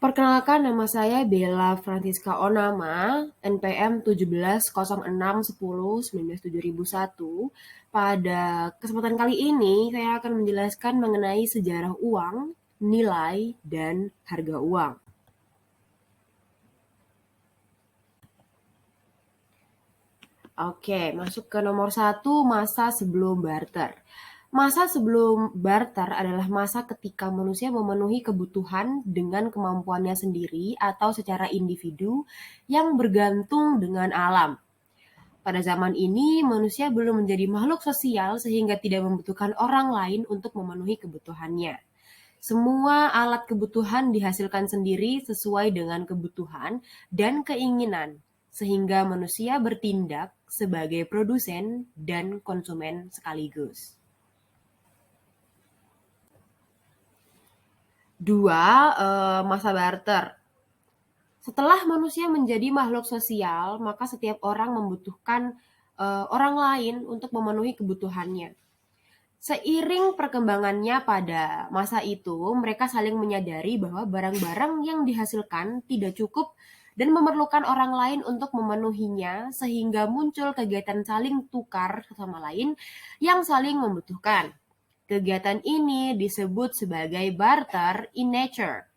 Perkenalkan, nama saya Bella Francisca Onama, NPM 170610197001. Pada kesempatan kali ini, saya akan menjelaskan mengenai sejarah uang, nilai, dan harga uang. Oke, masuk ke nomor 1, masa sebelum barter. Masa sebelum barter adalah masa ketika manusia memenuhi kebutuhan dengan kemampuannya sendiri atau secara individu yang bergantung dengan alam. Pada zaman ini, manusia belum menjadi makhluk sosial sehingga tidak membutuhkan orang lain untuk memenuhi kebutuhannya. Semua alat kebutuhan dihasilkan sendiri sesuai dengan kebutuhan dan keinginan, sehingga manusia bertindak sebagai produsen dan konsumen sekaligus. 2. Masa barter. Setelah manusia menjadi makhluk sosial, maka setiap orang membutuhkan orang lain untuk memenuhi kebutuhannya. Seiring perkembangannya pada masa itu, mereka saling menyadari bahwa barang-barang yang dihasilkan tidak cukup dan memerlukan orang lain untuk memenuhinya, sehingga muncul kegiatan saling tukar sama lain yang saling membutuhkan. Kegiatan ini disebut sebagai barter in nature.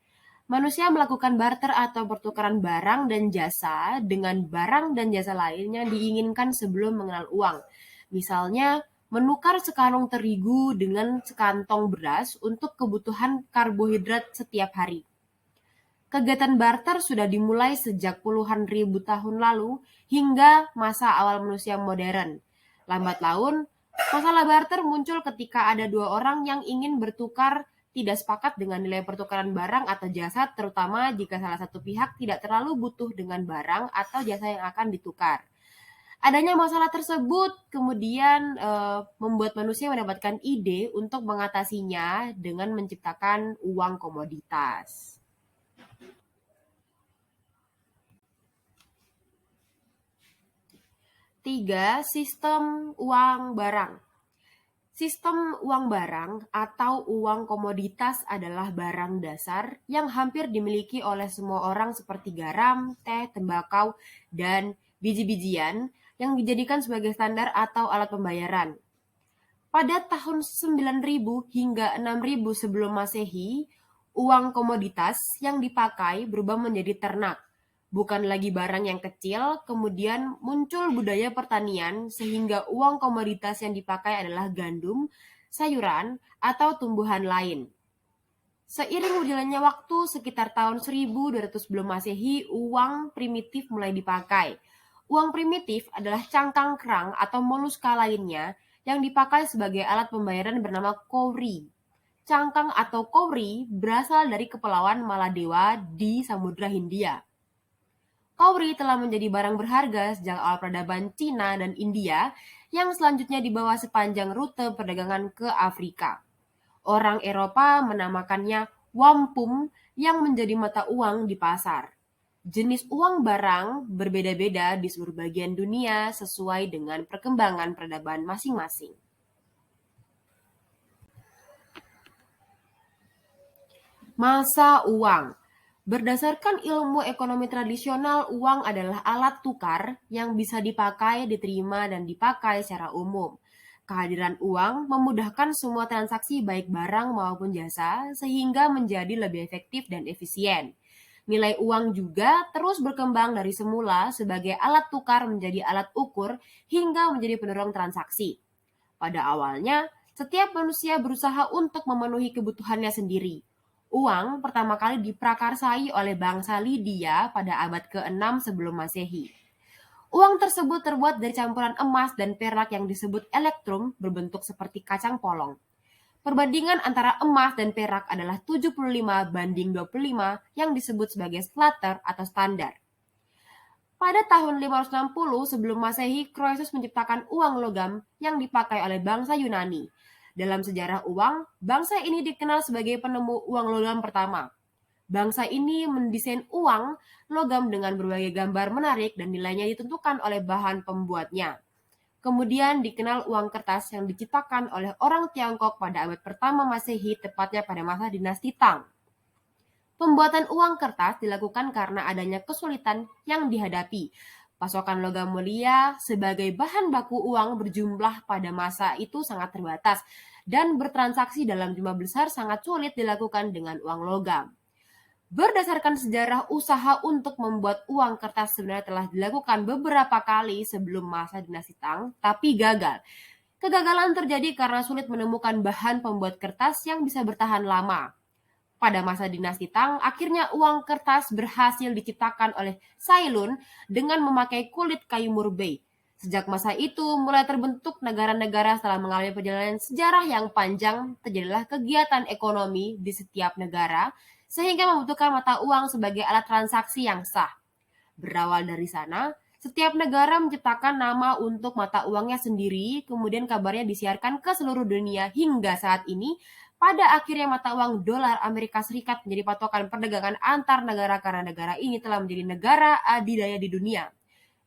Manusia melakukan barter atau pertukaran barang dan jasa dengan barang dan jasa lain yang diinginkan sebelum mengenal uang. Misalnya, menukar sekarung terigu dengan sekantong beras untuk kebutuhan karbohidrat setiap hari. Kegiatan barter sudah dimulai sejak puluhan ribu tahun lalu hingga masa awal manusia modern. Lambat laun, masalah barter muncul ketika ada dua orang yang ingin bertukar tidak sepakat dengan nilai pertukaran barang atau jasa, terutama jika salah satu pihak tidak terlalu butuh dengan barang atau jasa yang akan ditukar. Adanya masalah tersebut kemudian membuat manusia mendapatkan ide untuk mengatasinya dengan menciptakan uang komoditas. 3. Sistem uang barang. Sistem uang barang atau uang komoditas adalah barang dasar yang hampir dimiliki oleh semua orang seperti garam, teh, tembakau, dan biji-bijian yang dijadikan sebagai standar atau alat pembayaran. Pada tahun 9000 hingga 6000 sebelum Masehi, uang komoditas yang dipakai berubah menjadi ternak. Bukan lagi barang yang kecil, kemudian muncul budaya pertanian sehingga uang komoditas yang dipakai adalah gandum, sayuran, atau tumbuhan lain. Seiring berjalannya waktu, sekitar tahun 1200 sebelum Masehi, uang primitif mulai dipakai. Uang primitif adalah cangkang kerang atau moluska lainnya yang dipakai sebagai alat pembayaran bernama cowrie. Cangkang atau cowrie berasal dari Kepulauan Maladewa di Samudra Hindia. Cowrie telah menjadi barang berharga sejak awal peradaban Cina dan India yang selanjutnya dibawa sepanjang rute perdagangan ke Afrika. Orang Eropa menamakannya wampum yang menjadi mata uang di pasar. Jenis uang barang berbeda-beda di seluruh bagian dunia sesuai dengan perkembangan peradaban masing-masing. Masa uang. Berdasarkan ilmu ekonomi tradisional, uang adalah alat tukar yang bisa dipakai, diterima, dan dipakai secara umum. Kehadiran uang memudahkan semua transaksi baik barang maupun jasa sehingga menjadi lebih efektif dan efisien. Nilai uang juga terus berkembang dari semula sebagai alat tukar menjadi alat ukur hingga menjadi pendorong transaksi. Pada awalnya, setiap manusia berusaha untuk memenuhi kebutuhannya sendiri. Uang pertama kali diprakarsai oleh bangsa Lydia pada abad ke-6 sebelum Masehi. Uang tersebut terbuat dari campuran emas dan perak yang disebut elektrum berbentuk seperti kacang polong. Perbandingan antara emas dan perak adalah 75:25 yang disebut sebagai slater atau standar. Pada tahun 560 sebelum Masehi, Croesus menciptakan uang logam yang dipakai oleh bangsa Yunani. Dalam sejarah uang, bangsa ini dikenal sebagai penemu uang logam pertama. Bangsa ini mendesain uang logam dengan berbagai gambar menarik dan nilainya ditentukan oleh bahan pembuatnya. Kemudian dikenal uang kertas yang diciptakan oleh orang Tiongkok pada abad pertama Masehi, tepatnya pada masa dinasti Tang. Pembuatan uang kertas dilakukan karena adanya kesulitan yang dihadapi. Pasokan logam mulia sebagai bahan baku uang berjumlah pada masa itu sangat terbatas dan bertransaksi dalam jumlah besar sangat sulit dilakukan dengan uang logam. Berdasarkan sejarah, usaha untuk membuat uang kertas sebenarnya telah dilakukan beberapa kali sebelum masa dinasti Tang, tapi gagal. Kegagalan terjadi karena sulit menemukan bahan pembuat kertas yang bisa bertahan lama. Pada masa dinasti Tang, akhirnya uang kertas berhasil diciptakan oleh Cai Lun dengan memakai kulit kayu murbei. Sejak masa itu, mulai terbentuk negara-negara setelah mengalami perjalanan sejarah yang panjang, terjadilah kegiatan ekonomi di setiap negara, sehingga membutuhkan mata uang sebagai alat transaksi yang sah. Berawal dari sana, setiap negara menciptakan nama untuk mata uangnya sendiri, kemudian kabarnya disiarkan ke seluruh dunia hingga saat ini. Pada akhirnya mata uang dolar Amerika Serikat menjadi patokan perdagangan antar negara karena negara ini telah menjadi negara adidaya di dunia.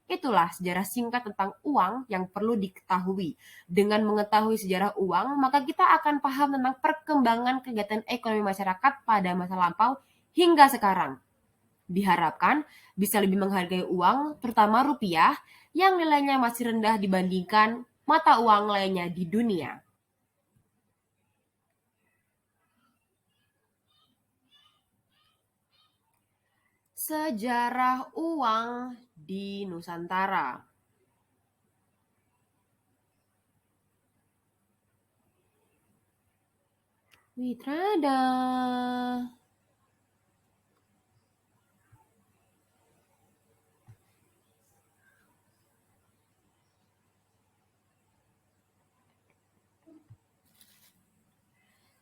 Itulah sejarah singkat tentang uang yang perlu diketahui. Dengan mengetahui sejarah uang, maka kita akan paham tentang perkembangan kegiatan ekonomi masyarakat pada masa lampau hingga sekarang. Diharapkan bisa lebih menghargai uang, terutama rupiah, yang nilainya masih rendah dibandingkan mata uang lainnya di dunia. Sejarah uang di Nusantara. Witrada.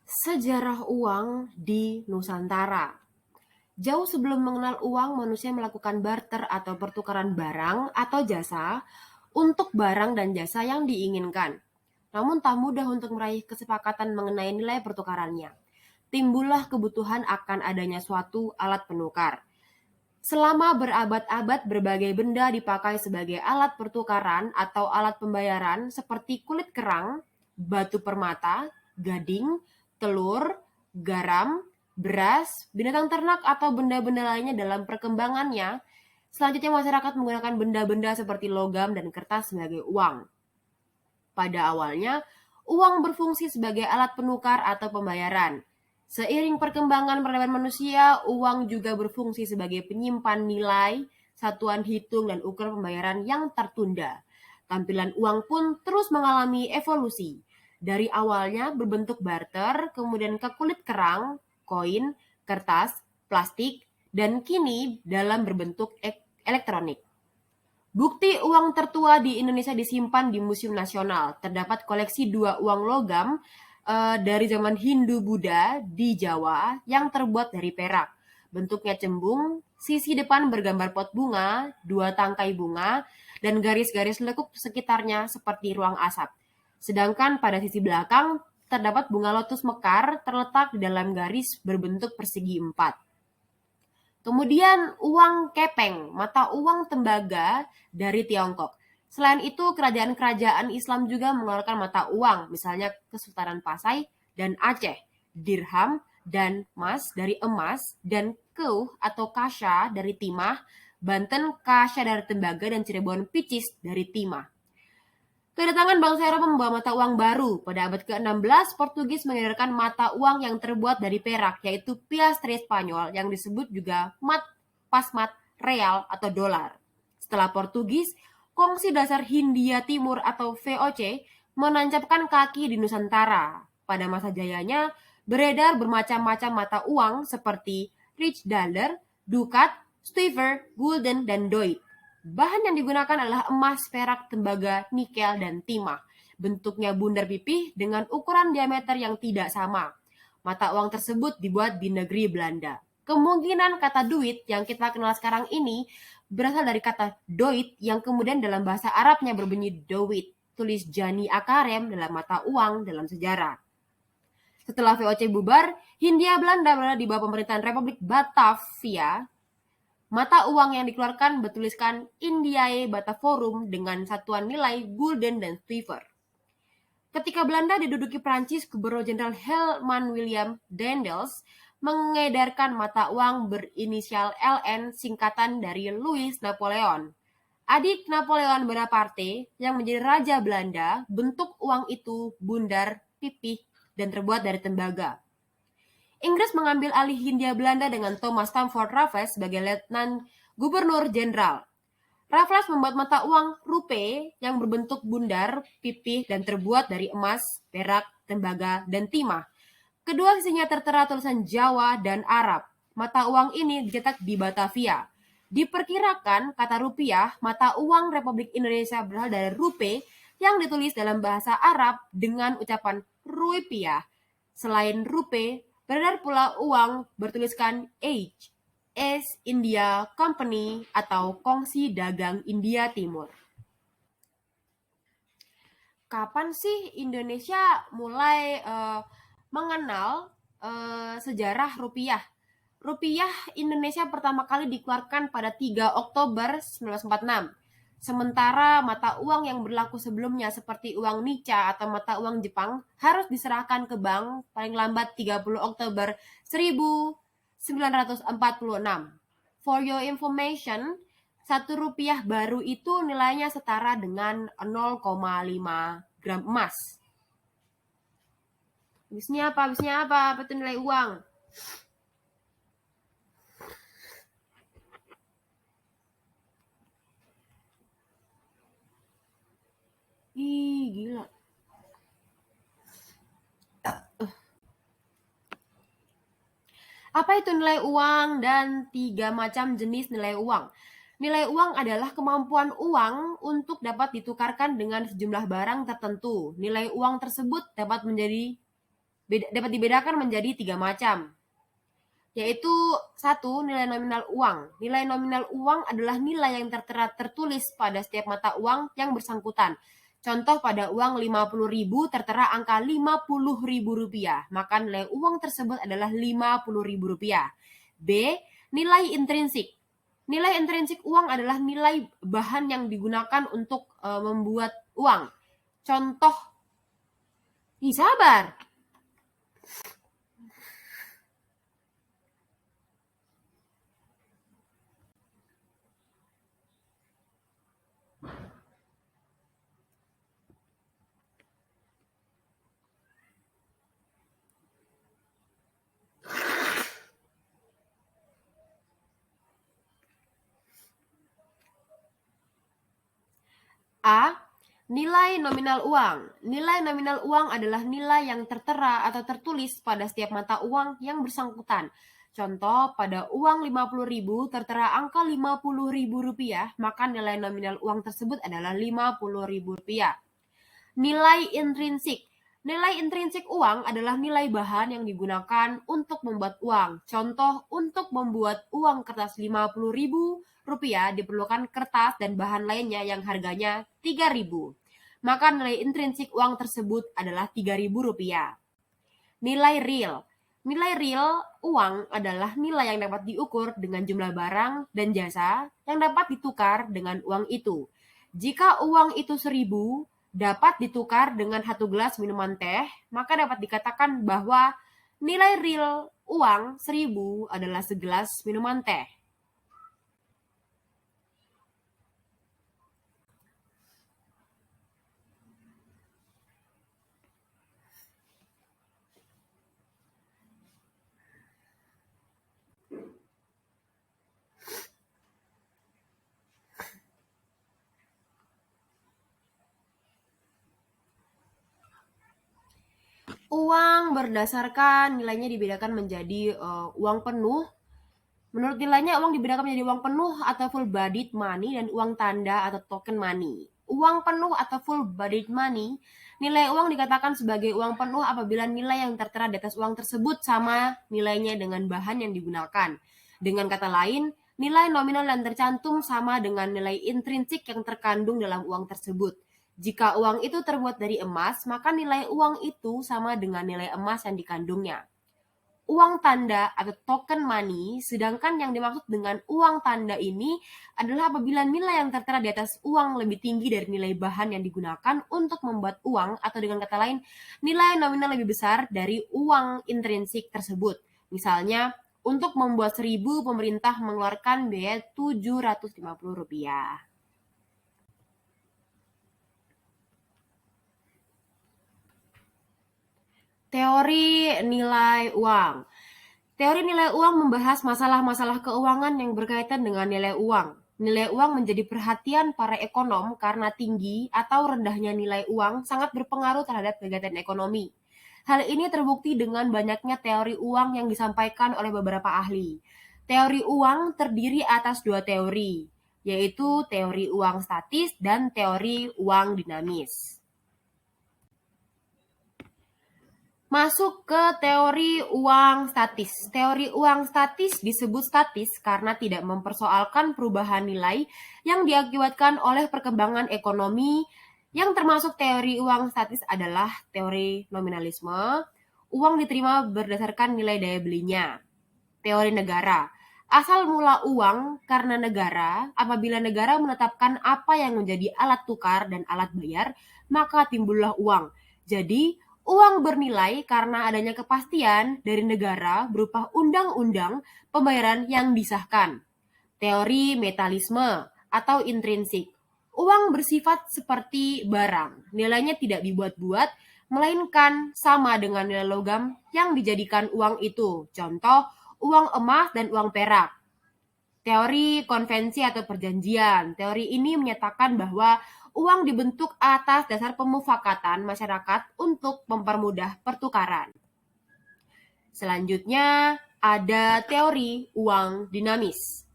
Sejarah uang di Nusantara. Jauh sebelum mengenal uang, manusia melakukan barter atau pertukaran barang atau jasa untuk barang dan jasa yang diinginkan. Namun tak mudah untuk meraih kesepakatan mengenai nilai pertukarannya. Timbullah kebutuhan akan adanya suatu alat penukar. Selama berabad-abad berbagai benda dipakai sebagai alat pertukaran atau alat pembayaran seperti kulit kerang, batu permata, gading, telur, garam, beras, binatang ternak atau benda-benda lainnya dalam perkembangannya. Selanjutnya masyarakat menggunakan benda-benda seperti logam dan kertas sebagai uang. Pada awalnya, uang berfungsi sebagai alat penukar atau pembayaran. Seiring perkembangan peradaban manusia, uang juga berfungsi sebagai penyimpan nilai, satuan hitung dan ukur pembayaran yang tertunda. Tampilan uang pun terus mengalami evolusi. Dari awalnya berbentuk barter, kemudian ke kulit kerang, koin, kertas, plastik, dan kini dalam berbentuk elektronik. Bukti uang tertua di Indonesia disimpan di Museum Nasional. Terdapat koleksi 2 uang logam dari zaman Hindu-Buddha di Jawa yang terbuat dari perak. Bentuknya cembung, sisi depan bergambar pot bunga, 2 tangkai bunga, dan garis-garis lekuk sekitarnya seperti ruang asap. Sedangkan pada sisi belakang terdapat bunga lotus mekar terletak di dalam garis berbentuk persegi 4. Kemudian uang kepeng, mata uang tembaga dari Tiongkok. Selain itu, kerajaan-kerajaan Islam juga mengeluarkan mata uang, misalnya Kesultanan Pasai dan Aceh, dirham dan mas dari emas, dan keuh atau kasya dari timah, Banten kasya dari tembaga, dan Cirebon picis dari timah. Kedatangan bangsa Eropa membawa mata uang baru. Pada abad ke-16, Portugis mengedarkan mata uang yang terbuat dari perak, yaitu piastre Spanyol, yang disebut juga pasmat, real, atau dolar. Setelah Portugis, kongsi dasar Hindia Timur atau VOC menancapkan kaki di Nusantara. Pada masa jayanya, beredar bermacam-macam mata uang seperti rich dollar, dukat, stiver, gulden, dan doit. Bahan yang digunakan adalah emas, perak, tembaga, nikel, dan timah. Bentuknya bundar pipih dengan ukuran diameter yang tidak sama. Mata uang tersebut dibuat di negeri Belanda. Kemungkinan kata duit yang kita kenal sekarang ini berasal dari kata doit yang kemudian dalam bahasa Arabnya berbunyi doit. Tulis Jani Akarem dalam mata uang dalam sejarah. Setelah VOC bubar, Hindia Belanda berada di bawah pemerintahan Republik Batavia. Mata uang yang dikeluarkan bertuliskan Indiae Batavorum dengan satuan nilai gulden dan stiver. Ketika Belanda diduduki Prancis, Gubernur Jenderal Helman William Daendels mengedarkan mata uang berinisial LN singkatan dari Louis Napoleon. Adik Napoleon Bonaparte yang menjadi Raja Belanda, bentuk uang itu bundar, pipih, dan terbuat dari tembaga. Inggris mengambil alih Hindia Belanda dengan Thomas Stamford Raffles sebagai Letnan Gubernur Jenderal. Raffles membuat mata uang rupiah yang berbentuk bundar, pipih, dan terbuat dari emas, perak, tembaga, dan timah. Kedua sisinya tertera tulisan Jawa dan Arab. Mata uang ini dicetak di Batavia. Diperkirakan kata rupiah, mata uang Republik Indonesia berasal dari rupiah yang ditulis dalam bahasa Arab dengan ucapan rupiah. Selain rupiah, beredar pula uang bertuliskan H, East India Company atau Kongsi Dagang India Timur. Kapan sih Indonesia mulai mengenal sejarah rupiah? Rupiah Indonesia pertama kali dikeluarkan pada 3 Oktober 1946. Sementara mata uang yang berlaku sebelumnya seperti uang Nica atau mata uang Jepang harus diserahkan ke bank paling lambat 30 Oktober 1946. For your information, 1 rupiah baru itu nilainya setara dengan 0,5 gram emas. Habisnya apa? Apa itu nilai uang? Ih, gila. Apa itu nilai uang dan 3 macam jenis nilai uang? Nilai uang adalah kemampuan uang untuk dapat ditukarkan dengan sejumlah barang tertentu. Nilai uang tersebut dapat dibedakan menjadi 3 macam, yaitu 1. Nilai nominal uang. Nilai nominal uang adalah nilai yang tertulis pada setiap mata uang yang bersangkutan. Contoh pada uang 50.000 tertera angka 50.000 rupiah, maka nilai uang tersebut adalah 50.000 rupiah. B. Nilai intrinsik. Nilai intrinsik uang adalah nilai bahan yang digunakan untuk membuat uang. Contoh, sabar. A. Nilai nominal uang. Nilai nominal uang adalah nilai yang tertera atau tertulis pada setiap mata uang yang bersangkutan. Contoh, pada uang 50.000 tertera angka 50.000 rupiah, maka nilai nominal uang tersebut adalah 50.000 rupiah. Nilai intrinsik. Nilai intrinsik uang adalah nilai bahan yang digunakan untuk membuat uang. Contoh, untuk membuat uang kertas 50.000 rupiah diperlukan kertas dan bahan lainnya yang harganya 3.000. Maka nilai intrinsik uang tersebut adalah 3.000 rupiah. Nilai real. Nilai real uang adalah nilai yang dapat diukur dengan jumlah barang dan jasa yang dapat ditukar dengan uang itu. Jika uang itu 1.000 dapat ditukar dengan 1 gelas minuman teh, maka dapat dikatakan bahwa nilai real uang 1.000 adalah segelas minuman teh. Uang berdasarkan nilainya dibedakan menjadi uang penuh. Menurut nilainya, uang dibedakan menjadi uang penuh atau full bodied money dan uang tanda atau token money. Uang penuh atau full bodied money, nilai uang dikatakan sebagai uang penuh apabila nilai yang tertera di atas uang tersebut sama nilainya dengan bahan yang digunakan. Dengan kata lain, nilai nominal yang tercantum sama dengan nilai intrinsik yang terkandung dalam uang tersebut. Jika uang itu terbuat dari emas, maka nilai uang itu sama dengan nilai emas yang dikandungnya. Uang tanda atau token money, sedangkan yang dimaksud dengan uang tanda ini adalah apabila nilai yang tertera di atas uang lebih tinggi dari nilai bahan yang digunakan untuk membuat uang, atau dengan kata lain, nilai nominal lebih besar dari uang intrinsik tersebut. Misalnya, untuk membuat 1.000 pemerintah mengeluarkan biaya Rp750. Teori nilai uang. Teori nilai uang membahas masalah-masalah keuangan yang berkaitan dengan nilai uang. Nilai uang menjadi perhatian para ekonom karena tinggi atau rendahnya nilai uang sangat berpengaruh terhadap kegiatan ekonomi. Hal ini terbukti dengan banyaknya teori uang yang disampaikan oleh beberapa ahli. Teori uang terdiri atas 2 teori, yaitu teori uang statis dan teori uang dinamis. Masuk ke teori uang statis. Teori uang statis disebut statis karena tidak mempersoalkan perubahan nilai yang diakibatkan oleh perkembangan ekonomi. Yang termasuk teori uang statis adalah teori nominalisme. Uang diterima berdasarkan nilai daya belinya. Teori negara. Asal mula uang karena negara. Apabila negara menetapkan apa yang menjadi alat tukar dan alat bayar, maka timbullah uang. Jadi, uang bernilai karena adanya kepastian dari negara berupa undang-undang pembayaran yang disahkan. Teori metalisme atau intrinsik. Uang bersifat seperti barang, nilainya tidak dibuat-buat, melainkan sama dengan nilai logam yang dijadikan uang itu. Contoh, uang emas dan uang perak. Teori konvensi atau perjanjian. Teori ini menyatakan bahwa uang dibentuk atas dasar pemufakatan masyarakat untuk mempermudah pertukaran. Selanjutnya ada teori uang dinamis.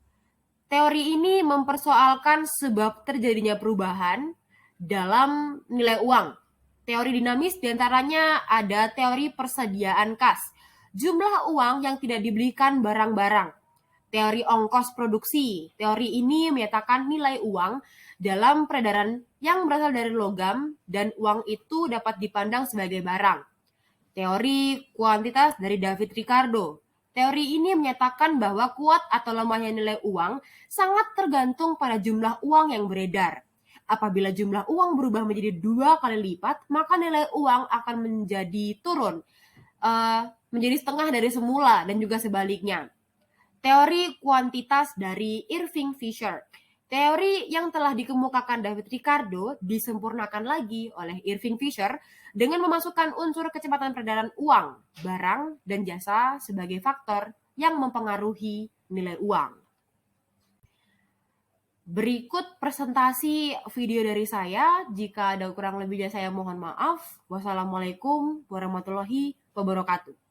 Teori ini mempersoalkan sebab terjadinya perubahan dalam nilai uang. Teori dinamis diantaranya ada teori persediaan kas, jumlah uang yang tidak dibelikan barang-barang. Teori ongkos produksi. Teori ini menyatakan nilai uang dalam peredaran yang berasal dari logam dan uang itu dapat dipandang sebagai barang. Teori kuantitas dari David Ricardo. Teori ini menyatakan bahwa kuat atau lemahnya nilai uang sangat tergantung pada jumlah uang yang beredar. Apabila jumlah uang berubah menjadi 2 kali lipat, maka nilai uang akan menjadi turun, menjadi setengah dari semula dan juga sebaliknya. Teori kuantitas dari Irving Fisher. Teori yang telah dikemukakan David Ricardo disempurnakan lagi oleh Irving Fisher dengan memasukkan unsur kecepatan peredaran uang, barang, dan jasa sebagai faktor yang mempengaruhi nilai uang. Berikut presentasi video dari saya. Jika ada kurang lebihnya saya mohon maaf. Wassalamualaikum warahmatullahi wabarakatuh.